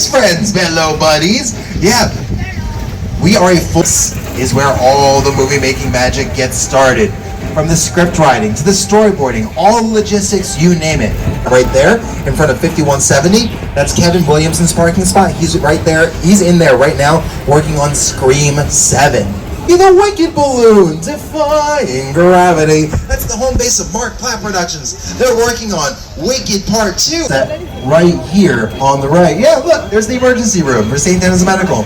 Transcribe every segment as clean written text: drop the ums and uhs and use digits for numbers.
his friends. Hello, buddies. Yeah, we are a full is where all the movie making magic gets started. From the script writing to the storyboarding, all the logistics, you name it. Right there in front of 5170, that's Kevin Williamson's parking spot. He's right there. He's in there right now working on Scream 7. The Wicked Balloon, Defying Gravity. That's the home base of Mark Platt Productions. They're working on Wicked Part 2. That right here on the right. Yeah, look, there's the emergency room for St. Denis Medical.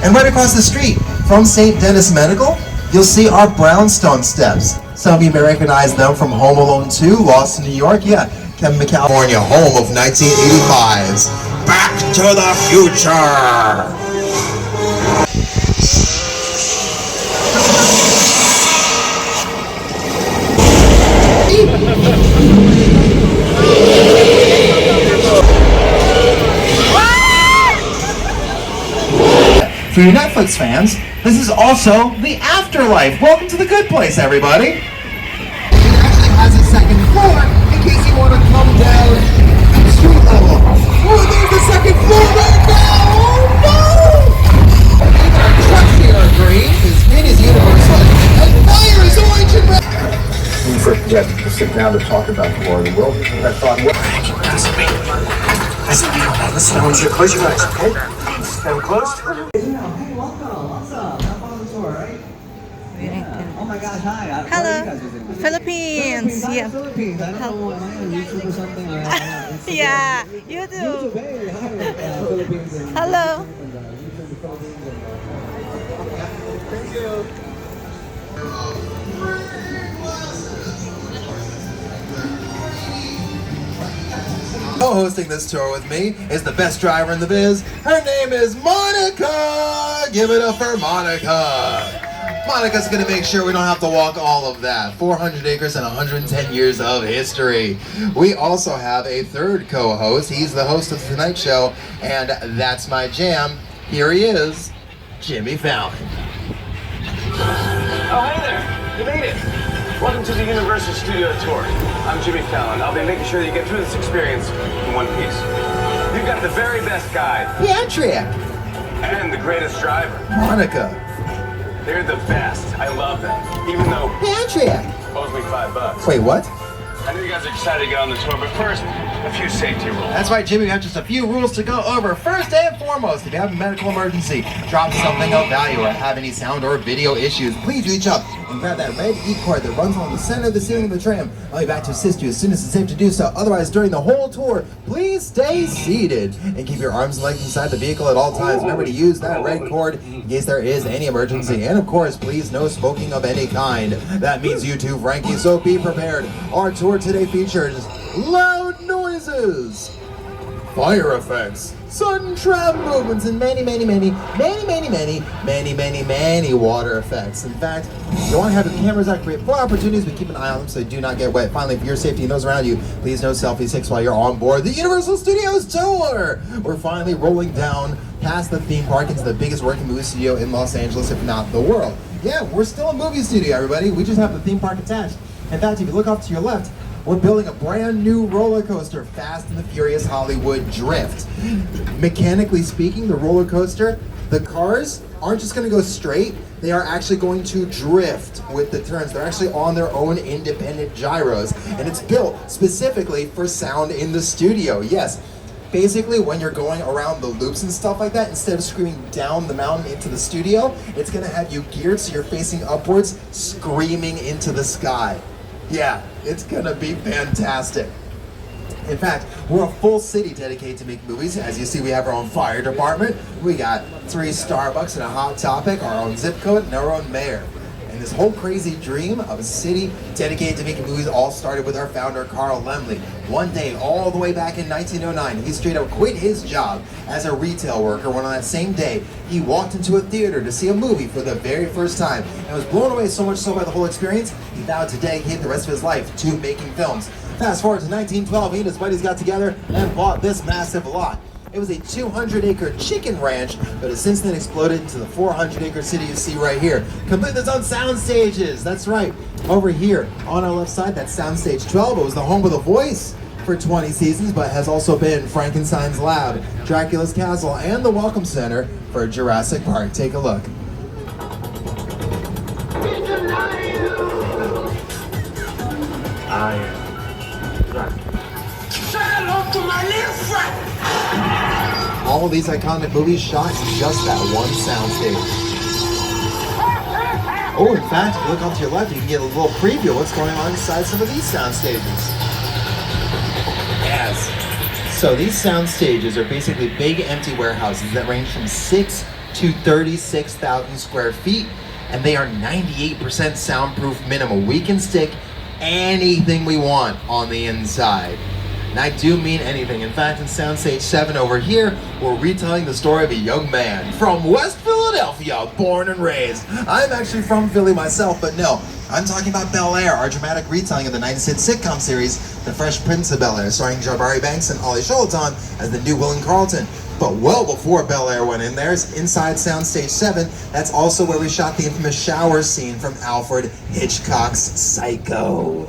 And right across the street from St. Denis Medical, you'll see our brownstone steps. Some of you may recognize them from Home Alone 2, Lost in New York. Yeah, Kevin McCall. California, home of 1985's Back to the Future. For you Netflix fans, this is also the afterlife. Welcome to the good place, everybody. It actually has a second floor in case you want to come down street level. Oh, there's the second floor right now! Oh no! Even our trucks here are green, his skin is universal, and fire is orange and red. We forget to sit down to talk about the war of the world. I thought, what? Listen, I want you to close your eyes, okay? Stand closed. Hey, welcome. What's up? Have fun on the tour, right? Yeah. Oh my gosh, hi. Hello, Philippines. Yeah. Philippines. I don't know, am I on YouTube or something? Or Yeah, you do. YouTube, hey, hi. Philippines. Hello. Thank you. Co-hosting this tour with me is the best driver in the biz. Her name is Monica! Give it up for Monica! Monica's gonna make sure we don't have to walk all of that. 400 acres and 110 years of history. We also have a third co-host. He's the host of The Tonight Show, and that's my jam. Here he is, Jimmy Fallon. Oh, hey there! You made it! Welcome to the Universal Studio Tour. I'm Jimmy Fallon. I'll be making sure that you get through this experience in one piece. You've got the very best guide. Patrick! And the greatest driver. Monica. They're the best. I love them. Even though Patrick! owes me $5. Wait, what? I know you guys are excited to get on the tour, but first, a few safety rules. That's right, Jimmy. We have just a few rules to go over. First and foremost, if you have a medical emergency, drop something of value, or have any sound or video issues, please reach up and grab that red E-cord that runs along the center of the ceiling of the tram. I'll be back to assist you as soon as it's safe to do so. Otherwise, during the whole tour, please stay seated and keep your arms and legs inside the vehicle at all times. Remember to use that red cord in case there is any emergency. And of course, please no smoking of any kind. That means you too, Frankie, so be prepared. Our tour today features loud noises, fire effects, sudden tram movements, and many water effects. In fact, you want to have your cameras out, create 4 opportunities, but keep an eye on them so they do not get wet. Finally, for your safety and those around you, please no selfie sticks while you're on board the Universal Studios tour. We're finally rolling down past the theme park into the biggest working movie studio in Los Angeles, if not the world. Yeah, we're still a movie studio, everybody. We just have the theme park attached. In fact, if you look off to your left, we're building a brand new roller coaster, Fast and the Furious Hollywood Drift. Mechanically speaking, the roller coaster, the cars aren't just going to go straight, they are actually going to drift with the turns. They're actually on their own independent gyros, and it's built specifically for sound in the studio. Yes, basically when you're going around the loops and stuff like that, instead of screaming down the mountain into the studio, it's going to have you geared so you're facing upwards, screaming into the sky. Yeah, it's gonna be fantastic. In fact, we're a full city dedicated to making movies. As you see, we have our own fire department. We got 3 Starbucks and a Hot Topic, our own zip code, and our own mayor. And this whole crazy dream of a city dedicated to making movies all started with our founder, Carl Laemmle. One day, all the way back in 1909, he straight up quit his job as a retail worker when on that same day, he walked into a theater to see a movie for the very first time and was blown away so much so by the whole experience, he vowed to dedicate the rest of his life to making films. Fast forward to 1912, he and his buddies got together and bought this massive lot. It was a 200-acre chicken ranch, but has since then exploded into the 400-acre city you see right here. Complete with its own sound stages. That's right. Over here on our left side, that's Soundstage 12. It was the home of The Voice. for 20 seasons, but has also been Frankenstein's Lab, Dracula's Castle, and the Welcome Center for Jurassic Park. Take a look. I am Dracula. Say hello to my little friend! All of these iconic movies shot in just that one soundstage. Oh, in fact, if you look off to your left, you can get a little preview of what's going on inside some of these sound stages. Yes. So these sound stages are basically big empty warehouses that range from 6 to 36,000 square feet, and they are 98% soundproof minimum. We can stick anything we want on the inside. And I do mean anything. In fact, in Soundstage 7 over here, we're retelling the story of a young man from West Philadelphia, born and raised. I'm actually from Philly myself, but no, I'm talking about Bel Air, our dramatic retelling of the 90s hit sitcom series, The Fresh Prince of Bel Air, starring Jabari Banks and Ollie Sholaton as the new Will and Carlton. But well before Bel Air went in there, inside Soundstage 7, that's also where we shot the infamous shower scene from Alfred Hitchcock's Psycho.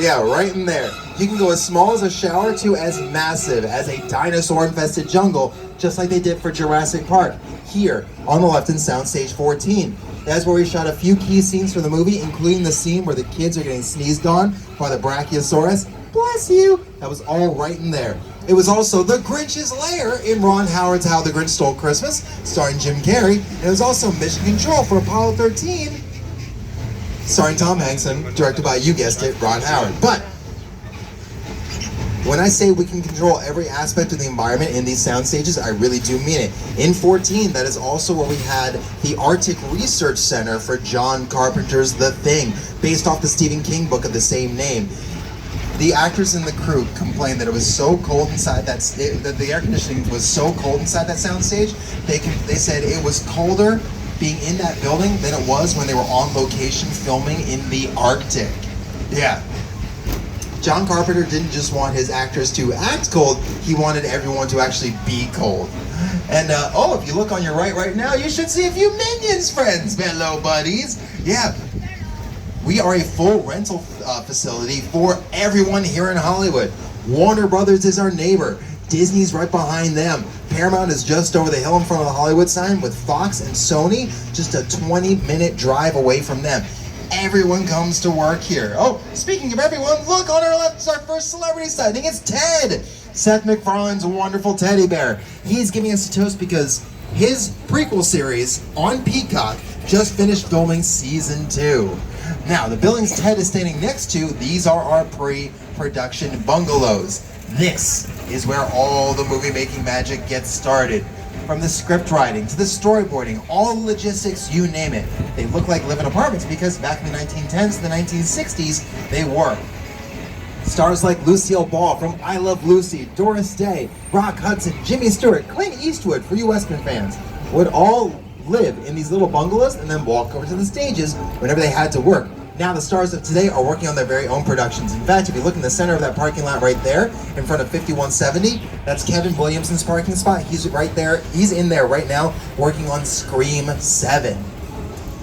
Yeah, right in there. You can go as small as a shower to as massive as a dinosaur-infested jungle, just like they did for Jurassic Park, here on the left in Soundstage 14. That's where we shot a few key scenes for the movie, including the scene where the kids are getting sneezed on by the Brachiosaurus. Bless you! That was all right in there. It was also the Grinch's lair in Ron Howard's How the Grinch Stole Christmas, starring Jim Carrey, and it was also Mission Control for Apollo 13, starring Tom Hanks and directed by, you guessed it, Ron Howard. But when I say we can control every aspect of the environment in these sound stages, I really do mean it. In 14, that is also where we had the Arctic Research Center for John Carpenter's The Thing, based off the Stephen King book of the same name. The actors and the crew complained that it was so cold inside that that the air conditioning was so cold inside that sound stage. They said it was colder being in that building than it was when they were on location filming in the Arctic. Yeah. John Carpenter didn't just want his actors to act cold, he wanted everyone to actually be cold. And oh, if you look on your right now, you should see a few Minions friends. Hello, buddies. Yeah. We are a full rental facility for everyone here in Hollywood. Warner Brothers is our neighbor. Disney's right behind them. Paramount is just over the hill in front of the Hollywood sign, with Fox and Sony just a 20-minute drive away from them. Everyone comes to work here. Oh, speaking of everyone, look on our left is our first celebrity sighting. It's Ted, Seth MacFarlane's wonderful teddy bear. He's giving us a toast because his prequel series on Peacock just finished filming season 2. Now, the buildings Ted is standing next to, these are our pre-production bungalows. This is where all the movie-making magic gets started. From the script writing to the storyboarding, all the logistics, you name it. They look like live-in apartments because back in the 1910s and the 1960s, they were. Stars like Lucille Ball from I Love Lucy, Doris Day, Rock Hudson, Jimmy Stewart, Clint Eastwood for you Western fans would all live in these little bungalows and then walk over to the stages whenever they had to work. Now the stars of today are working on their very own productions. In fact, if you look in the center of that parking lot right there, in front of 5170, that's Kevin Williamson's parking spot. He's right there. He's in there right now working on Scream 7.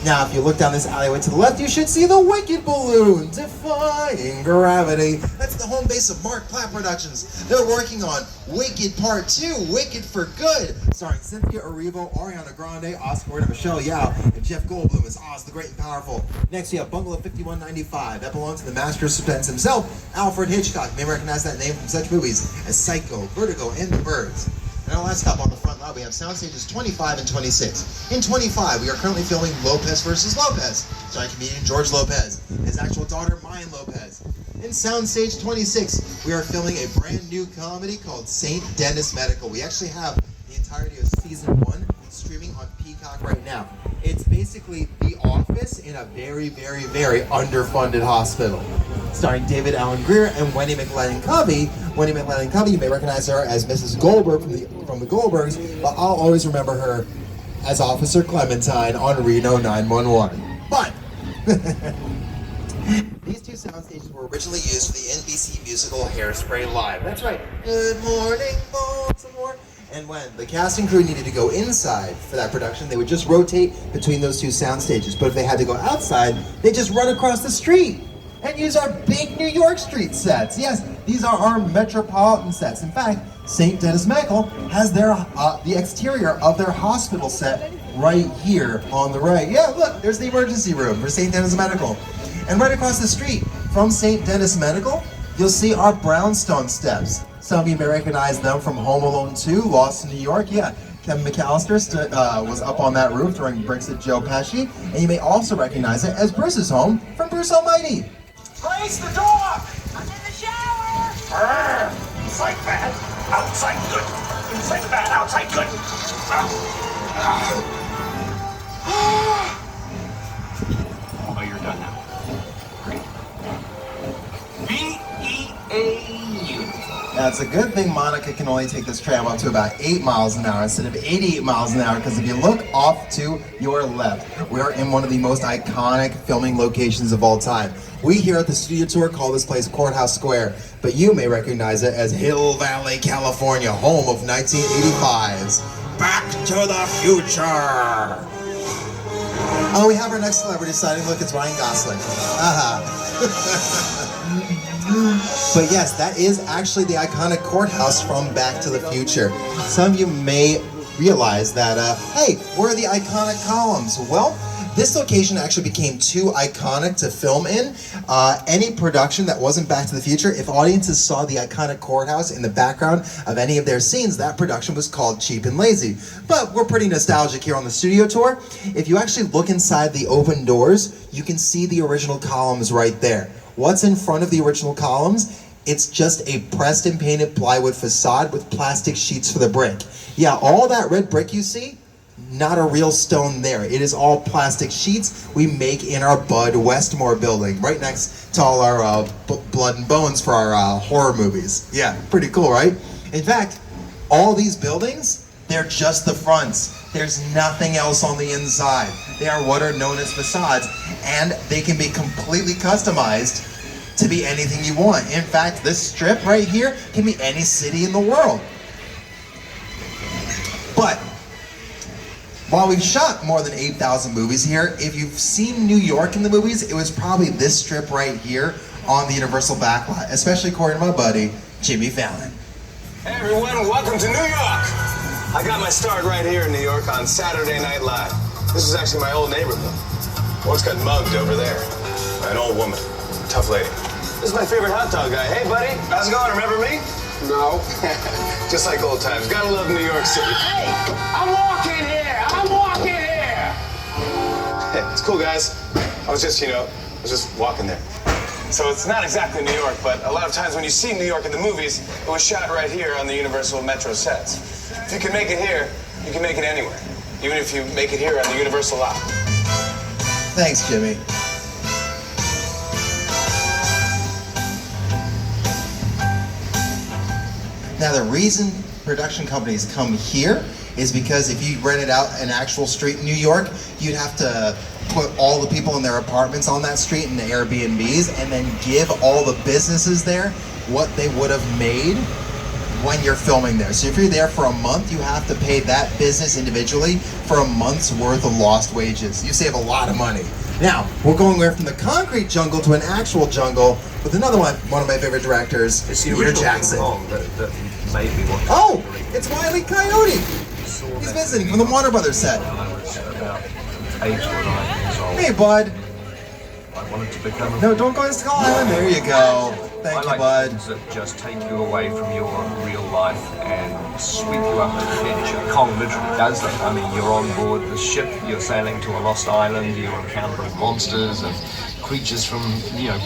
Now, if you look down this alleyway to the left, you should see the Wicked Balloon, Defying Gravity. That's the home base of Mark Platt Productions. They're working on Wicked Part 2, Wicked for Good, starring Cynthia Erivo, Ariana Grande, Oscar Winner Michelle Yao, and Jeff Goldblum as Oz the Great and Powerful. Next, you have Bungalow 5195. That belongs to the master of suspense himself, Alfred Hitchcock. You may recognize that name from such movies as Psycho, Vertigo, and The Birds. And our last stop on the front lot, we have sound stages 25 and 26. In 25, we are currently filming Lopez versus Lopez, starring comedian George Lopez, his actual daughter Mayan Lopez. In sound stage 26, we are filming a brand new comedy called St. Dennis Medical. We actually have the entirety of season 1 streaming on Peacock right now. It's basically The Office in a very, very, very underfunded hospital, starring David Allen Greer and Wendy McLendon-Covey. Wendy McLendon-Covey, you may recognize her as Mrs. Goldberg from the Goldbergs, but I'll always remember her as Officer Clementine on Reno 911. But these two sound stages were originally used for the NBC musical Hairspray Live. That's right. Good morning, Baltimore. And when the cast and crew needed to go inside for that production, they would just rotate between those two sound stages. But if they had to go outside, they just run across the street and use our big New York street sets. Yes, these are our metropolitan sets. In fact, St. Denis Medical has their the exterior of their hospital set right here on the right. Yeah, look, there's the emergency room for St. Denis Medical. And right across the street from St. Denis Medical, you'll see our brownstone steps. Some of you may recognize them from Home Alone 2, Lost in New York. Yeah, Kevin McAllister was up on that roof throwing bricks at Joe Pesci. And you may also recognize it as Bruce's home from Bruce Almighty. Grace, the dog! I'm in the shower! Inside bad, outside good. Inside bad, outside good. Oh, you're done now. Great. B-E-A-U. That's a good thing Monica can only take this tram up to about 8 miles an hour instead of 88 miles an hour, because if you look off to your left, we are in one of the most iconic filming locations of all time. We here at the Studio Tour call this place Courthouse Square, but you may recognize it as Hill Valley, California, home of 1985's Back to the Future. Oh, we have our next celebrity signing. Look, it's Ryan Gosling. But yes, that is actually the iconic courthouse from Back to the Future. Some of you may realize that, hey, where are the iconic columns? Well, this location actually became too iconic to film in. Any production that wasn't Back to the Future, if audiences saw the iconic courthouse in the background of any of their scenes, that production was called cheap and lazy. But we're pretty nostalgic here on the Studio Tour. If you actually look inside the open doors, you can see the original columns right there. What's in front of the original columns? It's just a pressed and painted plywood facade with plastic sheets for the brick. Yeah, all that red brick you see, not a real stone there. It is all plastic sheets we make in our Bud Westmore building, right next to all our blood and bones for our horror movies. Yeah, pretty cool, right? In fact, all these buildings, they're just the fronts. There's nothing else on the inside. They are what are known as facades, and they can be completely customized to be anything you want. In fact, this strip right here can be any city in the world. But while we've shot more than 8,000 movies here, if you've seen New York in the movies, it was probably this strip right here on the Universal Backlot, especially according to my buddy, Jimmy Fallon. Hey everyone, welcome to New York! I got my start right here in New York on Saturday Night Live. This is actually my old neighborhood. Once got mugged over there by an old woman, tough lady. This is my favorite hot dog guy. Hey buddy, how's it going? Remember me? No. Just like old times. Gotta love New York City. Hey, I'm walking here! I'm walking here! Hey, it's cool guys. I was just walking there. So it's not exactly New York, but a lot of times when you see New York in the movies, it was shot right here on the Universal Metro sets. If you can make it here, you can make it anywhere. Even if you make it here on the Universal lot. Thanks, Jimmy. Now, the reason production companies come here is because if you rented out an actual street in New York, you'd have to put all the people in their apartments on that street in the Airbnbs and then give all the businesses there what they would have made when you're filming there. So if you're there for a month, you have to pay that business individually for a month's worth of lost wages. You save a lot of money. Now, we're going away from the concrete jungle to an actual jungle with another one of my favorite directors, Peter Jackson. Oh, it's Wile E. Coyote. He's visiting from the Warner Brothers set. Hey, bud. I wanted to become No, don't go to Skull Island. There you go. Thank you, bud. Things that just take you away from your real life and sweep you up to the adventure. Kong literally does that. I mean, you're on board the ship, you're sailing to a lost island, you're encountering monsters and creatures from,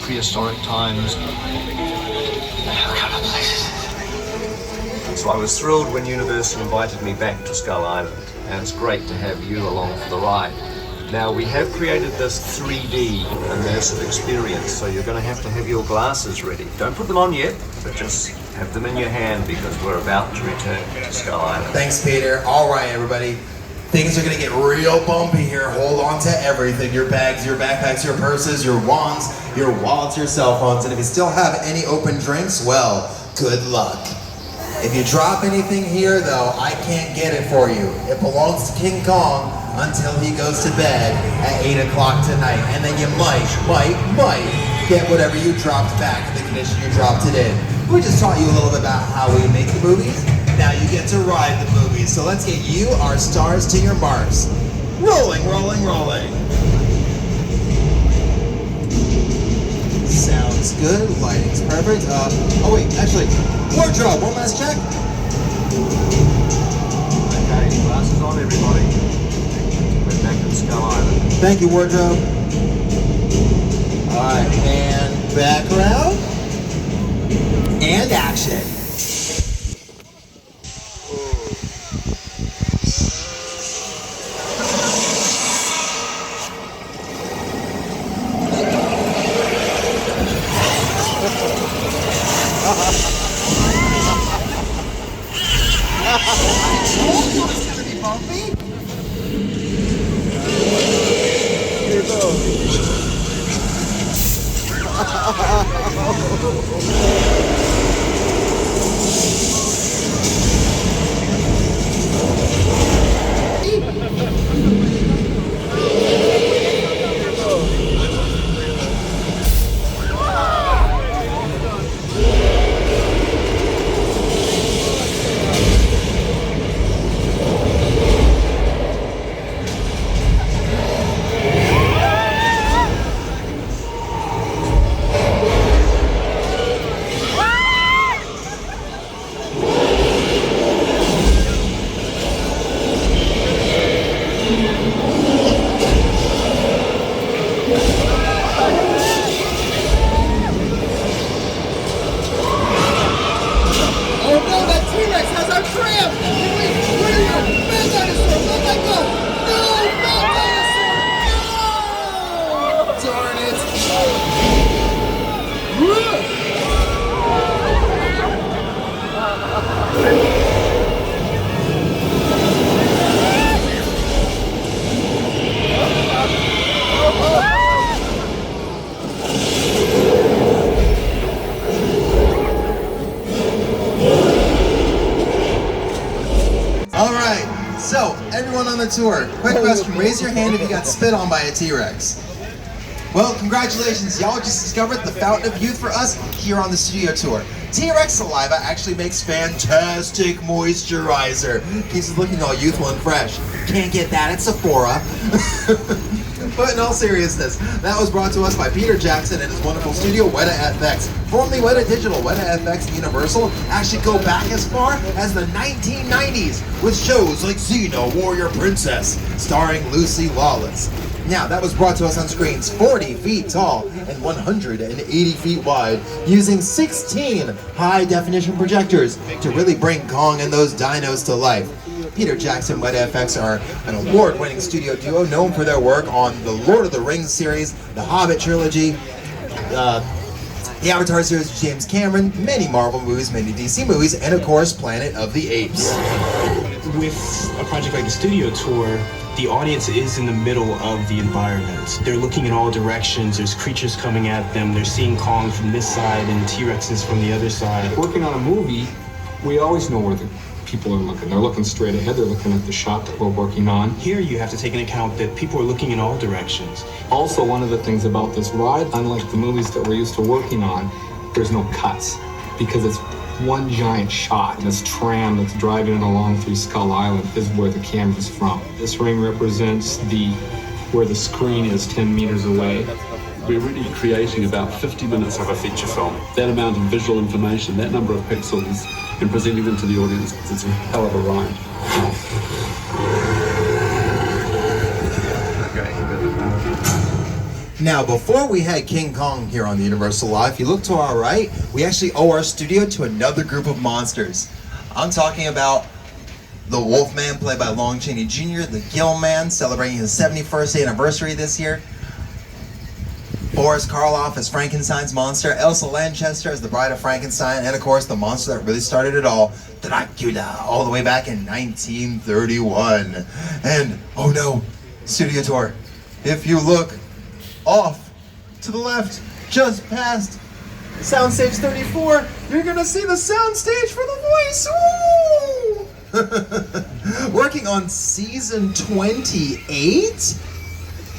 prehistoric times. So I was thrilled when Universal invited me back to Skull Island, and it's great to have you along for the ride. Now, we have created this 3D immersive experience, so you're going to have your glasses ready. Don't put them on yet, but just have them in your hand because we're about to return to Skull Island. Thanks, Peter. All right, everybody. Things are going to get real bumpy here. Hold on to everything. Your bags, your backpacks, your purses, your wands, your wallets, your cell phones. And if you still have any open drinks, well, good luck. If you drop anything here, though, I can't get it for you. It belongs to King Kong until he goes to bed at 8 o'clock tonight. And then you might get whatever you dropped back in the condition you dropped it in. We just taught you a little bit about how we make the movies. Now you get to ride the movies. So let's get you, our stars, to your marks. Rolling, rolling, rolling. Sounds good. Lighting's perfect. Oh wait, actually, wardrobe. One last check. Okay, glasses on, everybody. We're back at Skull Island. Thank you, wardrobe. All right, and background and action. It's gonna be bumpy. Here it goes. So, everyone on the tour, quick question, raise your hand if you got spit on by a T-Rex. Well, congratulations, y'all just discovered the fountain of youth for us here on the studio tour. T-Rex saliva actually makes fantastic moisturizer. Keeps us looking all youthful and fresh. Can't get that at Sephora. But in all seriousness, that was brought to us by Peter Jackson and his wonderful studio, Weta FX. Formerly Weta Digital, Weta FX and Universal actually go back as far as the 1990s with shows like Xena, Warrior Princess, starring Lucy Lawless. Now, that was brought to us on screens 40 feet tall and 180 feet wide, using 16 high-definition projectors to really bring Kong and those dinos to life. Peter Jackson and Weta FX are an award-winning studio duo known for their work on the Lord of the Rings series, the Hobbit trilogy, the Avatar series with James Cameron, many Marvel movies, many DC movies, and of course, Planet of the Apes. With a project like the studio tour, the audience is in the middle of the environment. They're looking in all directions, there's creatures coming at them, they're seeing Kong from this side and T-Rexes from the other side. Working on a movie, we always know where the people are looking. They're looking straight ahead, they're looking at the shot that we're working on. Here you have to take into account that people are looking in all directions. Also, one of the things about this ride, unlike the movies that we're used to working on, there's no cuts because it's one giant shot. This tram that's driving it along through Skull Island is where the camera's from. This ring represents where the screen is 10 meters away. We're really creating about 50 minutes of a feature film. That amount of visual information, that number of pixels, and presenting them to the audience, it's a hell of a ride. Now, before we had King Kong here on the Universal Lot, if you look to our right, we actually owe our studio to another group of monsters. I'm talking about the Wolfman, played by Lon Chaney Jr., the Gill Man, celebrating his 71st anniversary this year, Boris Karloff as Frankenstein's monster, Elsa Lanchester as the Bride of Frankenstein, and of course the monster that really started it all, Dracula, all the way back in 1931. And, oh no, studio tour, if you look off to the left, just past Soundstage 34, you're gonna see the soundstage for the voice. Woo! Working on season 28?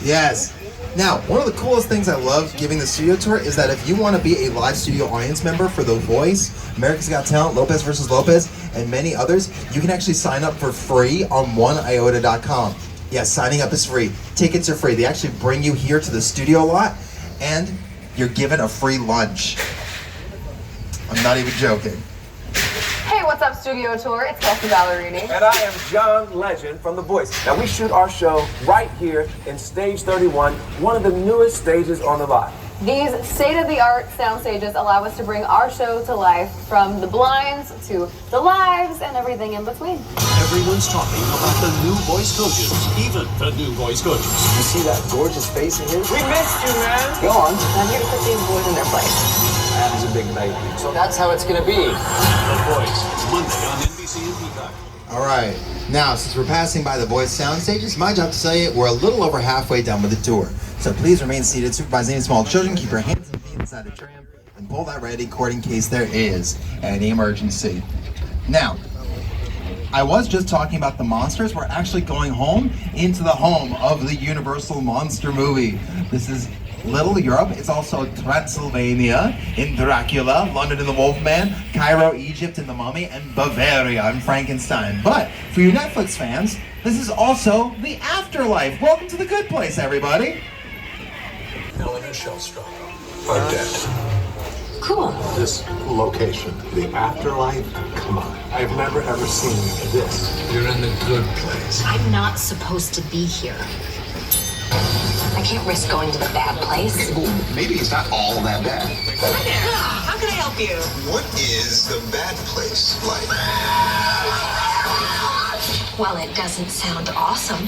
Yes. Now, one of the coolest things I love giving the studio tour is that if you want to be a live studio audience member for The Voice, America's Got Talent, Lopez vs. Lopez, and many others, you can actually sign up for free on oneiota.com. Yes, signing up is free. Tickets are free. They actually bring you here to the studio lot, and you're given a free lunch. I'm not even joking. Hey, what's up, Studio Tour? It's Kelsey Ballerini. And I am John Legend from The Voice. Now, we shoot our show right here in Stage 31, one of the newest stages on the lot. These state-of-the-art sound stages allow us to bring our show to life, from the blinds to the lives and everything in between. Everyone's talking about the new voice coaches, even the new voice coaches. You see that gorgeous face in here? We missed you, man. Go on. I'm here to put these boys in their place. Adam's a big baby. So that's how it's going to be. The Voice, Monday on NBC and Peacock. All right. Now, since we're passing by the Voice sound stages, my job to tell you we're a little over halfway done with the tour. So please remain seated, supervise any small children, keep your hands and feet inside the tram, and pull that ready cord in case there is any emergency. Now, I was just talking about the monsters. We're actually going home into the home of the Universal Monster movie. This is Little Europe. It's also Transylvania in Dracula, London in the Wolfman, Cairo, Egypt in The Mummy, and Bavaria in Frankenstein. But for you Netflix fans, this is also the afterlife. Welcome to the good place, everybody. Eleanor Shellstrop, are dead. Cool. This location, the afterlife, come on. I've never ever seen this. You're in the good place. I'm not supposed to be here. I can't risk going to the bad place. Okay, well, maybe it's not all that bad. Hi there. How can I help you? What is the bad place like? Well, it doesn't sound awesome.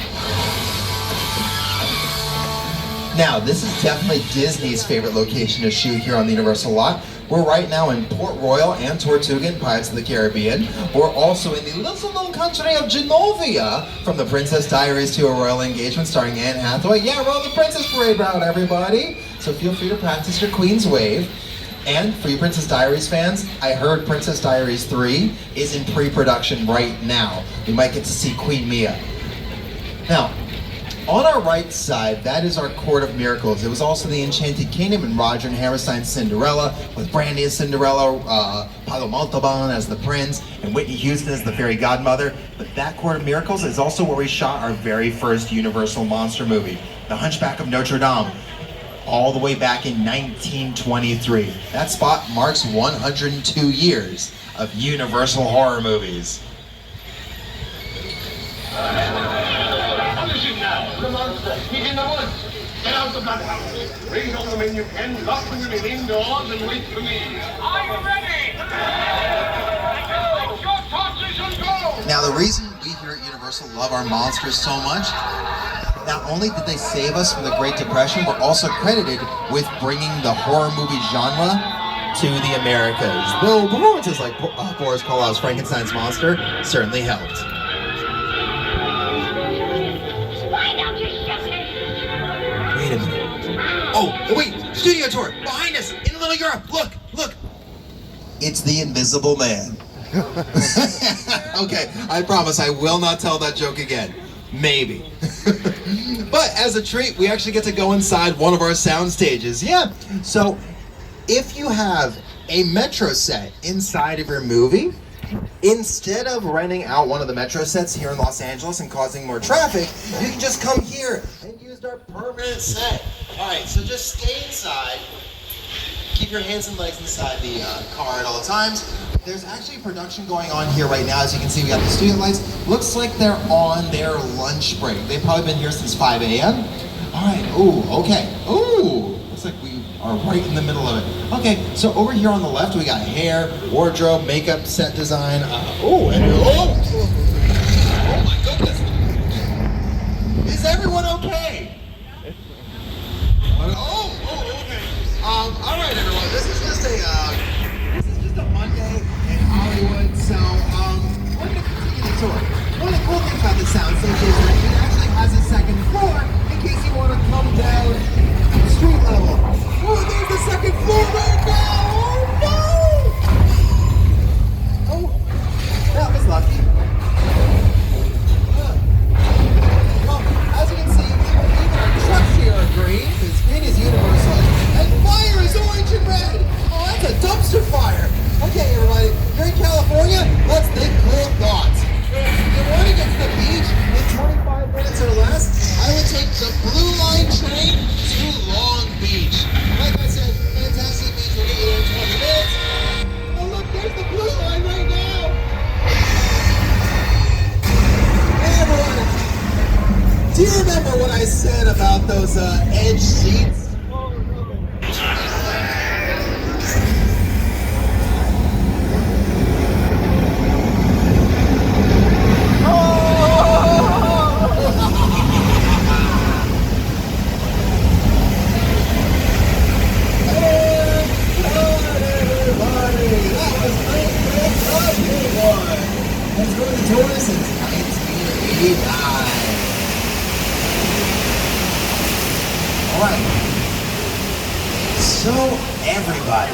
Now, this is definitely Disney's favorite location to shoot here on the Universal lot. We're right now in Port Royal and Tortuga in Pirates of the Caribbean. We're also in the little-known country of Genovia, from The Princess Diaries to A Royal Engagement starring Anne Hathaway. Yeah, we're on the Princess Parade route, everybody. So feel free to practice your Queen's Wave. And for you Princess Diaries fans, I heard Princess Diaries 3 is in pre-production right now. We might get to see Queen Mia. Now, on our right side, that is our Court of Miracles. It was also the Enchanted Kingdom and Roger and Hammerstein's Cinderella, with Brandy as Cinderella, Paolo Montalban as the Prince, and Whitney Houston as the Fairy Godmother. But that Court of Miracles is also where we shot our very first Universal monster movie, The Hunchback of Notre Dame, all the way back in 1923. That spot marks 102 years of Universal horror movies. The monster, he's in the woods. Get out of that house. Bring on the men you can, lock the women indoors, and wait for me. Are you ready? Take your torches and go! Now, the reason we here at Universal love our monsters so much, not only did they save us from the Great Depression, we're also credited with bringing the horror movie genre to the Americas. Though performances like Boris Karloff's Frankenstein's Monster certainly helped. Wait a minute. Oh, wait! Studio tour! Behind us! In Little Europe! Look! Look! It's the Invisible Man. Okay, I promise I will not tell that joke again. Maybe. But as a treat, we actually get to go inside one of our sound stages. Yeah, so if you have a metro set inside of your movie, instead of renting out one of the metro sets here in Los Angeles and causing more traffic, you can just come here and use our permanent set. Alright, so just stay inside. Keep your hands and legs inside the car at all times. There's actually production going on here right now. As you can see, we got the studio lights. Looks like they're on their lunch break. They've probably been here since 5 a.m. Alright, ooh, okay. Ooh, looks like we are right in the middle of it. Okay, so over here on the left, we got hair, wardrobe, makeup, set design. Oh my goodness. Is everyone okay? Okay. All right, everyone. This is just a Monday in Hollywood. So we're gonna continue the tour. One of the cool things about the sound stage is that it actually has a second floor in case you want to come down street level. Oh, there's the second floor right now. said about those edge seats. Let's go to the tour since 1989. All right. So everybody,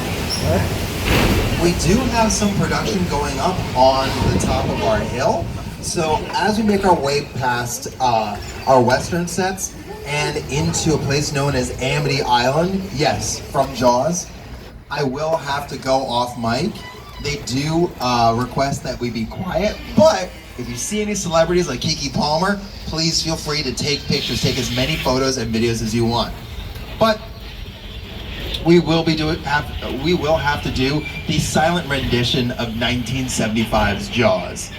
we do have some production going up on the top of our hill. So as we make our way past our western sets and into a place known as Amity Island, yes, from Jaws, I will have to go off mic. They do request that we be quiet, but if you see any celebrities like Keke Palmer, please feel free to take pictures, take as many photos and videos as you want. But we will have to do the silent rendition of 1975's Jaws.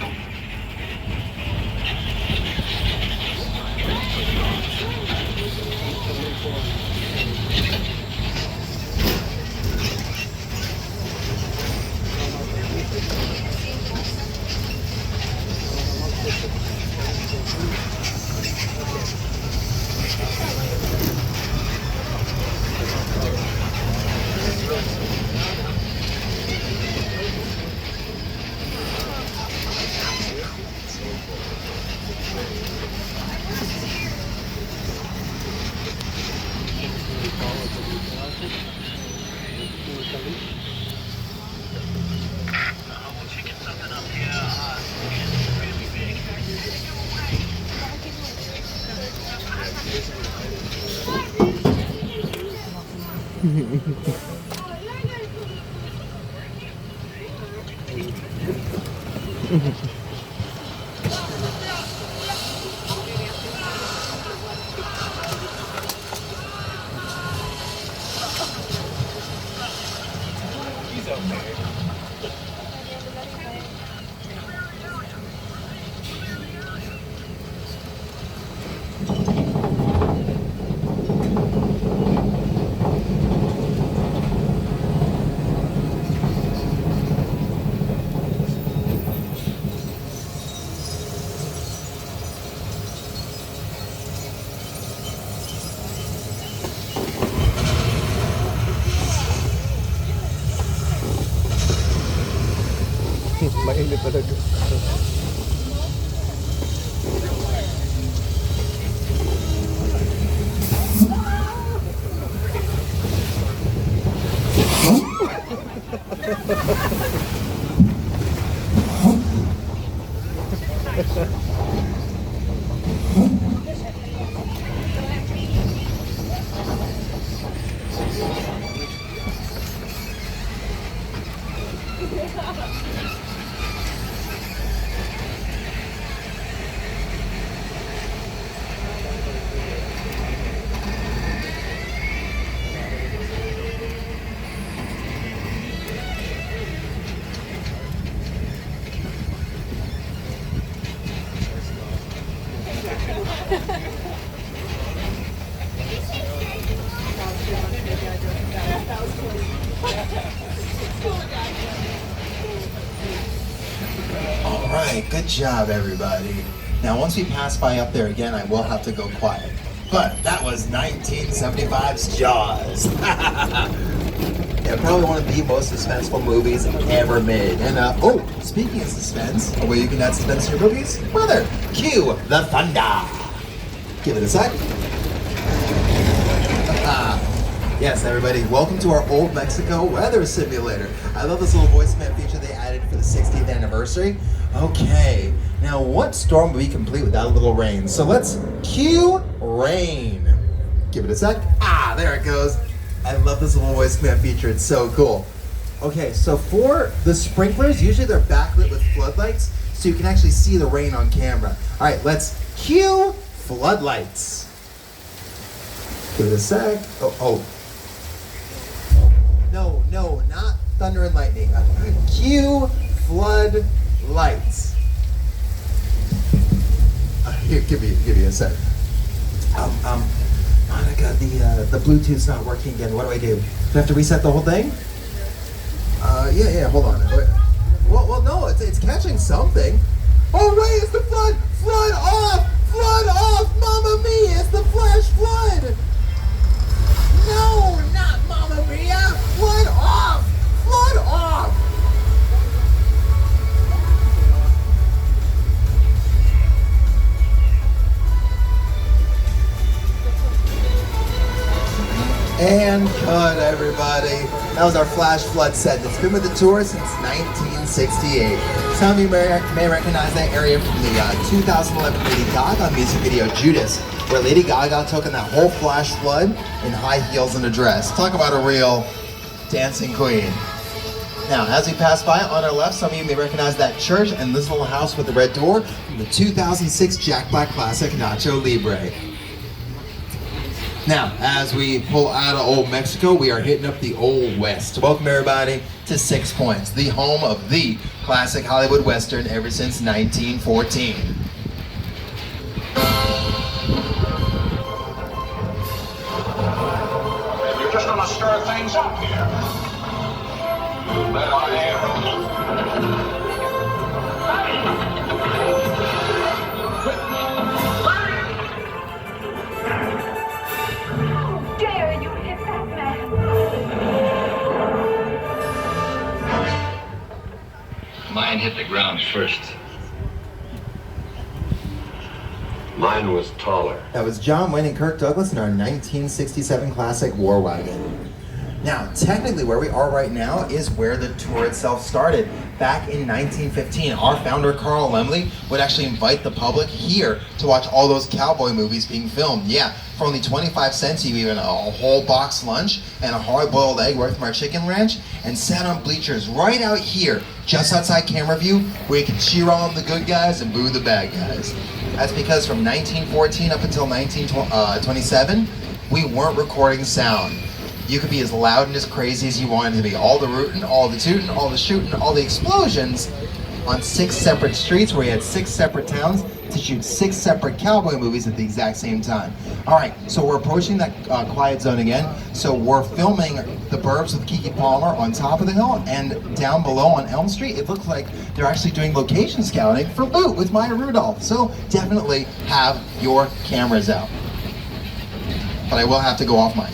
Mainit talaga. All right, good job, everybody. Now, once we pass by up there again, I will have to go quiet. But that was 1975's Jaws. Yeah, probably one of the most suspenseful movies ever made. And, oh, speaking of suspense, a way you can add suspense to your movies? Weather. Cue the thunder. Give it a sec. Yes, everybody, welcome to our Old Mexico weather simulator. I love this little voice command feature they added for the 60th anniversary. Okay, now what storm would be complete without a little rain? So let's cue rain. Give it a sec. There it goes. I love this little voice command feature, it's so cool. Okay, so for the sprinklers, usually they're backlit with floodlights, so you can actually see the rain on camera. All right, let's cue floodlights. Give it a sec. No, not thunder and lightning. Cue flood lights. Here, give me a sec. Monica, the Bluetooth's not working again. What do I do? Do I have to reset the whole thing? Yeah, hold on. Well, no, it's catching something. Oh, wait, it's the flood! Flood off! Flood off! Mamma mia, it's the flash flood! No, not Mamma mia! Flood off! Flood off! And cut, everybody. That was our flash flood set that's been with the tour since 1968. Some of you may recognize that area from the 2011 Lady Gaga music video Judas, where Lady Gaga took in that whole flash flood in high heels and a dress. Talk about a real dancing queen. Now, as we pass by on our left, some of you may recognize that church and this little house with the red door from the 2006 Jack Black classic Nacho Libre. Now, as we pull out of Old Mexico, we are hitting up the Old West. Welcome everybody to 6 Points, the home of the classic Hollywood Western ever since 1914. You're just gonna stir things up here. But I am. Dare you hit that man? Mine hit the ground first. Mine was taller. That was John Wayne and Kirk Douglas in our 1967 classic War Wagon. Now, technically where we are right now is where the tour itself started. Back in 1915, our founder, Carl Laemmle, would actually invite the public here to watch all those cowboy movies being filmed. Yeah, for only 25 cents, you even a whole box lunch and a hard-boiled egg right from our chicken ranch, and sat on bleachers right out here, just outside camera view, where you can cheer on the good guys and boo the bad guys. That's because from 1914 up until 1927, we weren't recording sound. You could be as loud and as crazy as you wanted to be. All the rootin', all the tootin', all the shootin', all the explosions on 6 separate streets where you had 6 separate towns to shoot 6 separate cowboy movies at the exact same time. All right, so we're approaching that quiet zone again. So we're filming The Burbs with Keke Palmer on top of the hill, and down below on Elm Street, it looks like they're actually doing location scouting for Boot with Maya Rudolph. So definitely have your cameras out. But I will have to go off mic.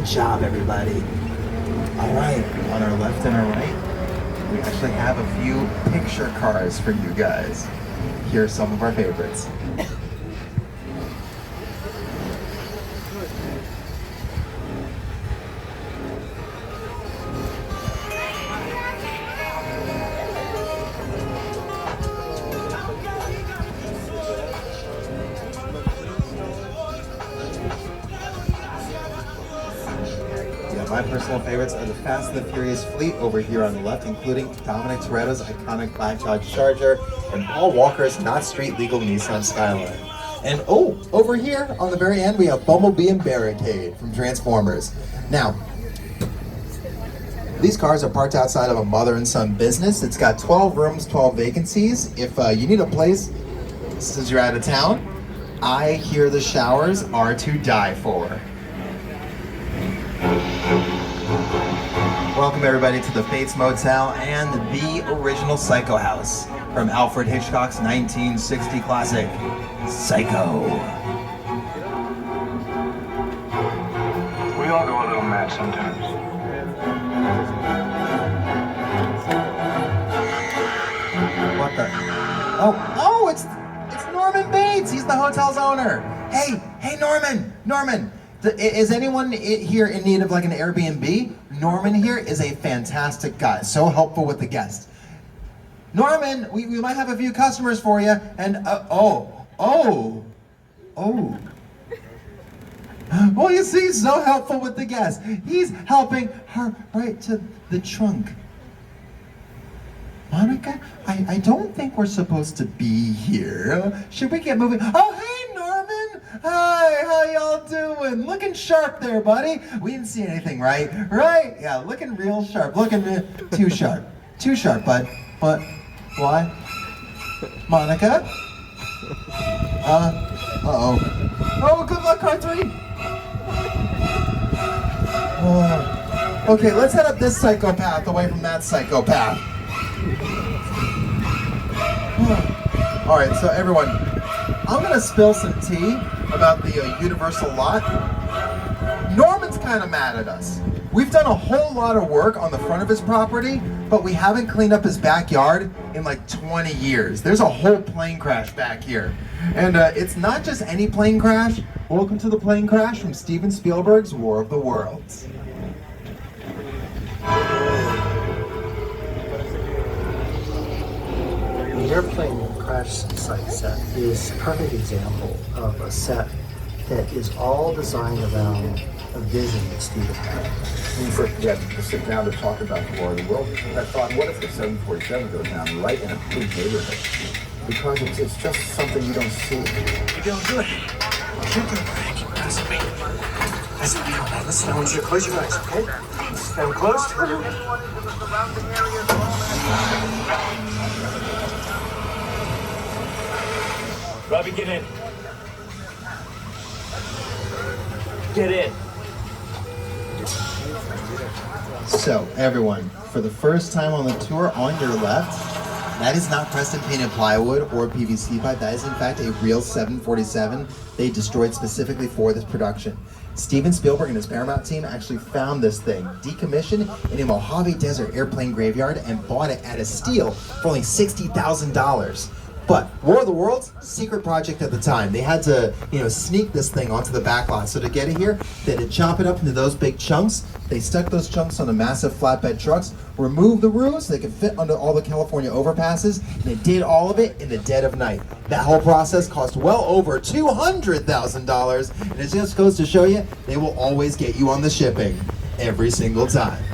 Good job, everybody. All right, on our left and our right, we actually have a few picture cars for you guys. Here are some of our favorites. My personal favorites are the Fast and the Furious fleet over here on the left, including Dominic Toretto's iconic Black Dodge Charger and Paul Walker's not street legal Nissan Skyline. And oh, over here on the very end, we have Bumblebee and Barricade from Transformers. Now, these cars are parked outside of a mother and son business. It's got 12 rooms, 12 vacancies. If you need a place, since you're out of town, I hear the showers are to die for. Welcome everybody to the Fates Motel and the original Psycho House from Alfred Hitchcock's 1960 classic, Psycho. We all go a little mad sometimes. What the? Oh, it's Norman Bates. He's the hotel's owner. Hey, Norman. Is anyone here in need of like an Airbnb? Norman here is a fantastic guy, so helpful with the guests. Norman, we might have a few customers for you, and oh, you see, so helpful with the guests. He's helping her right to the trunk. Monica, I don't think we're supposed to be here. Should we get moving? Oh, hey, Norman. Hi, how y'all doing? Looking sharp there, buddy. We didn't see anything, right? Right? Yeah, looking real sharp. Looking too sharp. Too sharp, bud. But, why? Monica? Uh-oh. Oh, good luck, car 3. Okay, let's head up this psychopath away from that psychopath. All right, so everyone, I'm gonna spill some tea about the Universal lot. Norman's kind of mad at us. We've done a whole lot of work on the front of his property, but we haven't cleaned up his backyard in like 20 years. There's a whole plane crash back here. And it's not just any plane crash. Welcome to the plane crash from Steven Spielberg's War of the Worlds. The airplane crash site set is a perfect example of a set that is all designed around a vision that Steven had. When we first got to sit down to talk about the War of the World, I thought, what if the 747 goes down right in a big neighborhood? Because it's just something you don't see. You're doing good. You're doing great. That's me. That's me. All right, listen, I want you to close your eyes, okay? Stand closed. Robbie, get in. Get in. So, everyone, for the first time on the tour, on your left, that is not Preston painted plywood or PVC pipe. That is, in fact, a real 747 they destroyed specifically for this production. Steven Spielberg and his Paramount team actually found this thing, decommissioned in a Mojave Desert airplane graveyard, and bought it at a steal for only $60,000. But War of the Worlds, secret project at the time. They had to, sneak this thing onto the backlot. So to get it here, they had to chop it up into those big chunks. They stuck those chunks on the massive flatbed trucks, removed the roofs so they could fit under all the California overpasses, and they did all of it in the dead of night. That whole process cost well over $200,000, and it just goes to show you, they will always get you on the shipping, every single time.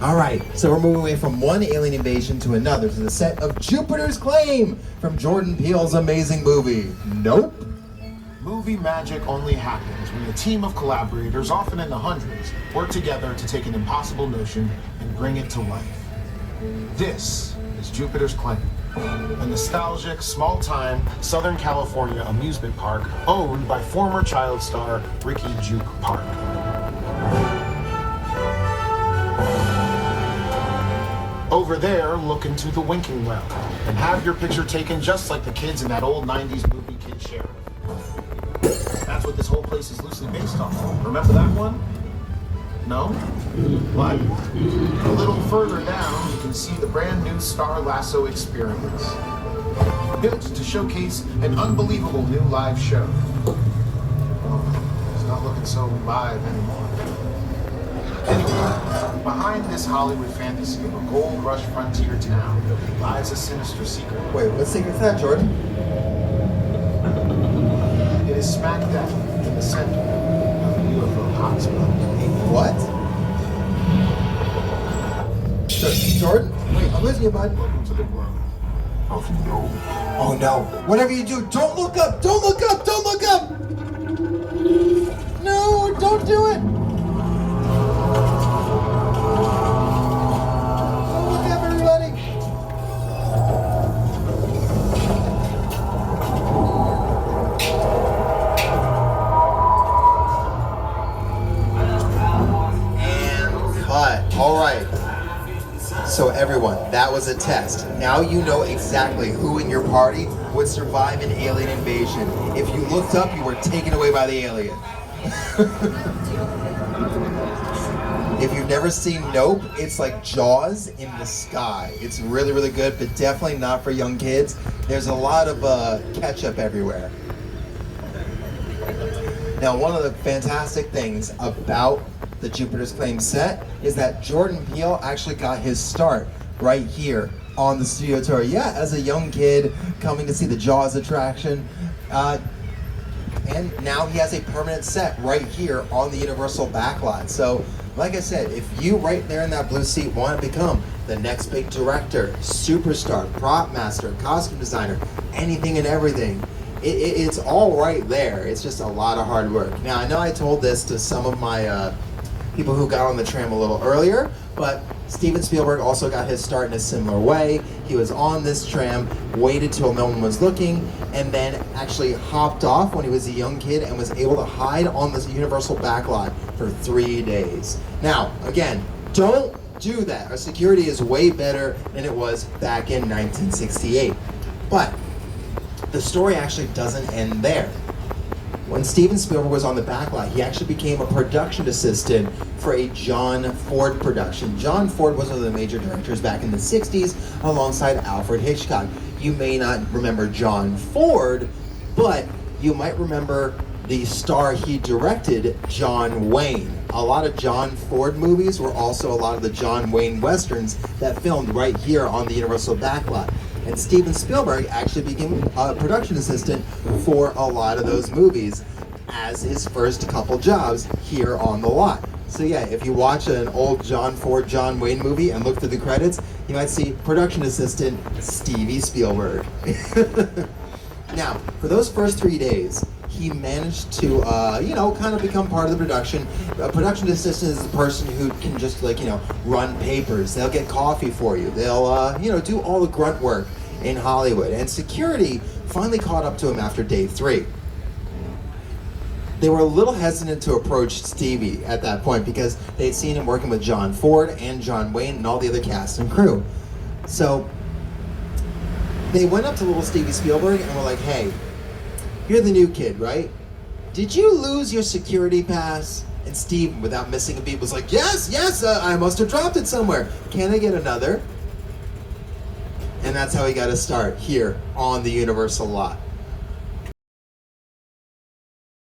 All right, so we're moving away from one alien invasion to another, to the set of Jupiter's Claim from Jordan Peele's amazing movie, Nope. Movie magic only happens when a team of collaborators, often in the hundreds, work together to take an impossible notion and bring it to life. This is Jupiter's Claim, a nostalgic, small-time Southern California amusement park owned by former child star Ricky Juke Park. Over there, look into the winking well and have your picture taken just like the kids in that old 90s movie Kid Sheriff. That's what this whole place is loosely based on. Remember that one? No? But a little further down, you can see the brand new Star Lasso Experience. Built to showcase an unbelievable new live show. Oh, it's not looking so live anymore. Anyway, behind this Hollywood fantasy of a gold rush frontier town lies a sinister secret. Wait, what secret's that, Jordan? It is smack dab in the center of the UFO hotspot. What? Jordan? Wait, I'm losing you, bud. Welcome to the world of no. Oh no. Whatever you do, don't look up! Don't look up! Don't look up! No, don't do it! Don't look up, everybody! And cut. Alright. So everyone, that was a test. Now you know exactly who in your party would survive an alien invasion. If you looked up, you were taken away by the alien. If you've never seen Nope, it's like Jaws in the sky. It's really, really good, but definitely not for young kids. There's a lot of ketchup everywhere. Now, one of the fantastic things about the Jupiter's Claim set is that Jordan Peele actually got his start right here on the studio tour. Yeah, as a young kid coming to see the Jaws attraction. And now he has a permanent set right here on the Universal Backlot. So, like I said, if you right there in that blue seat want to become the next big director, superstar, prop master, costume designer, anything and everything, it's all right there. It's just a lot of hard work. Now, I know I told this to some of my people who got on the tram a little earlier, but Steven Spielberg also got his start in a similar way. He was on this tram, waited till no one was looking, and then actually hopped off when he was a young kid and was able to hide on this Universal Backlot for 3 days. Now, again, don't do that. Our security is way better than it was back in 1968. But the story actually doesn't end there. When Steven Spielberg was on the Backlot, he actually became a production assistant for a John Ford production. John Ford was one of the major directors back in the 60s alongside Alfred Hitchcock. You may not remember John Ford, but you might remember the star he directed, John Wayne. A lot of John Ford movies were also a lot of the John Wayne westerns that filmed right here on the Universal Backlot. And Steven Spielberg actually became a production assistant for a lot of those movies as his first couple jobs here on the lot. So yeah, if you watch an old John Ford, John Wayne movie and look through the credits, you might see production assistant Stevie Spielberg. Now, for those first 3 days, he managed to, kind of become part of the production. A production assistant is the person who can just, run papers. They'll get coffee for you. They'll, do all the grunt work in Hollywood. And security finally caught up to him after day 3. They were a little hesitant to approach Stevie at that point because they'd seen him working with John Ford and John Wayne and all the other cast and crew. So they went up to little Stevie Spielberg and were like, hey, you're the new kid, right? Did you lose your security pass? And Steve, without missing a beat, was like, yes, I must have dropped it somewhere. Can I get another? And that's how he got his start here on the Universal lot.